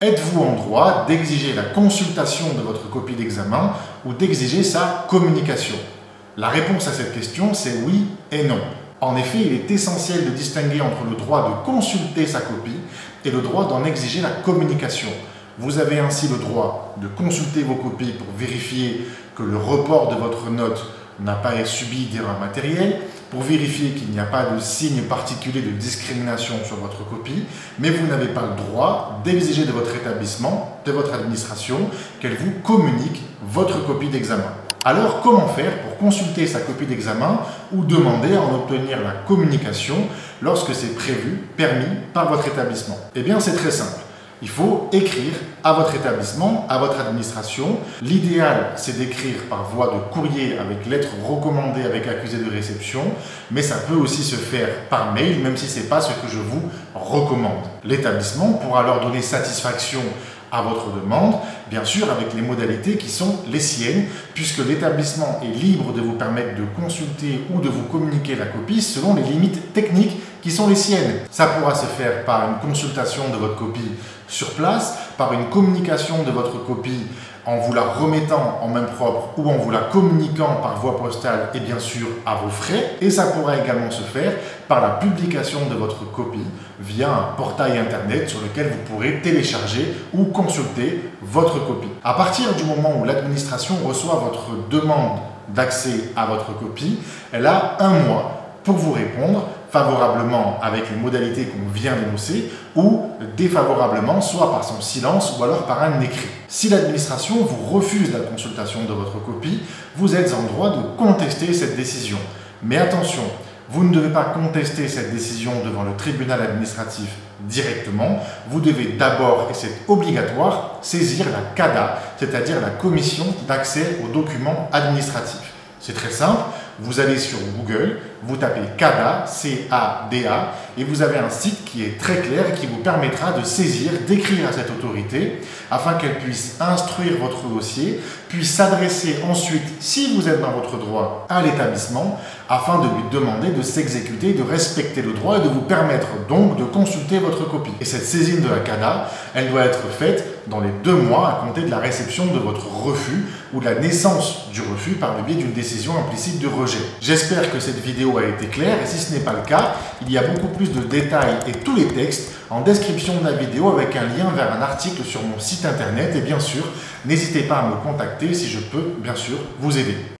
Êtes-vous en droit d'exiger la consultation de votre copie d'examen ou d'exiger sa communication? La réponse à cette question, c'est oui et non. En effet, il est essentiel de distinguer entre le droit de consulter sa copie et le droit d'en exiger la communication. Vous avez ainsi le droit de consulter vos copies pour vérifier que le report de votre note n'a pas subi d'erreur matérielle, pour vérifier qu'il n'y a pas de signe particulier de discrimination sur votre copie, mais vous n'avez pas le droit d'exiger de votre établissement, de votre administration, qu'elle vous communique votre copie d'examen. Alors, comment faire pour consulter sa copie d'examen ou demander à en obtenir la communication lorsque c'est prévu, permis par votre établissement? Eh bien, c'est très simple. Il faut écrire à votre établissement, à votre administration. L'idéal, c'est d'écrire par voie de courrier avec lettre recommandée avec accusé de réception, mais ça peut aussi se faire par mail, même si ce n'est pas ce que je vous recommande. L'établissement pourra alors donner satisfaction à votre demande, bien sûr avec les modalités qui sont les siennes, puisque l'établissement est libre de vous permettre de consulter ou de vous communiquer la copie selon les limites techniques qui sont les siennes. Ça pourra se faire par une consultation de votre copie sur place, par une communication de votre copie en vous la remettant en main propre ou en vous la communiquant par voie postale et bien sûr à vos frais. Et ça pourra également se faire par la publication de votre copie via un portail internet sur lequel vous pourrez télécharger ou consulter votre copie. À partir du moment où l'administration reçoit votre demande d'accès à votre copie, elle a un mois pour vous répondre favorablement avec les modalités qu'on vient d'énoncer ou défavorablement, soit par son silence ou alors par un écrit. Si l'administration vous refuse la consultation de votre copie, vous êtes en droit de contester cette décision. Mais attention, vous ne devez pas contester cette décision devant le tribunal administratif directement. Vous devez d'abord, et c'est obligatoire, saisir la CADA, c'est-à-dire la commission d'accès aux documents administratifs. C'est très simple, vous allez sur Google, vous tapez CADA, C-A-D-A, et vous avez un site qui est très clair et qui vous permettra de saisir, d'écrire à cette autorité afin qu'elle puisse instruire votre dossier, puis s'adresser ensuite, si vous êtes dans votre droit, à l'établissement afin de lui demander de s'exécuter, de respecter le droit et de vous permettre donc de consulter votre copie. Et cette saisine de la CADA, elle doit être faite dans les 2 mois à compter de la réception de votre refus ou de la naissance du refus par le biais d'une décision implicite de rejet. J'espère que cette vidéo a été claire et si ce n'est pas le cas, il y a beaucoup plus de détails et tous les textes en description de la vidéo avec un lien vers un article sur mon site internet et bien sûr, n'hésitez pas à me contacter si je peux bien sûr vous aider.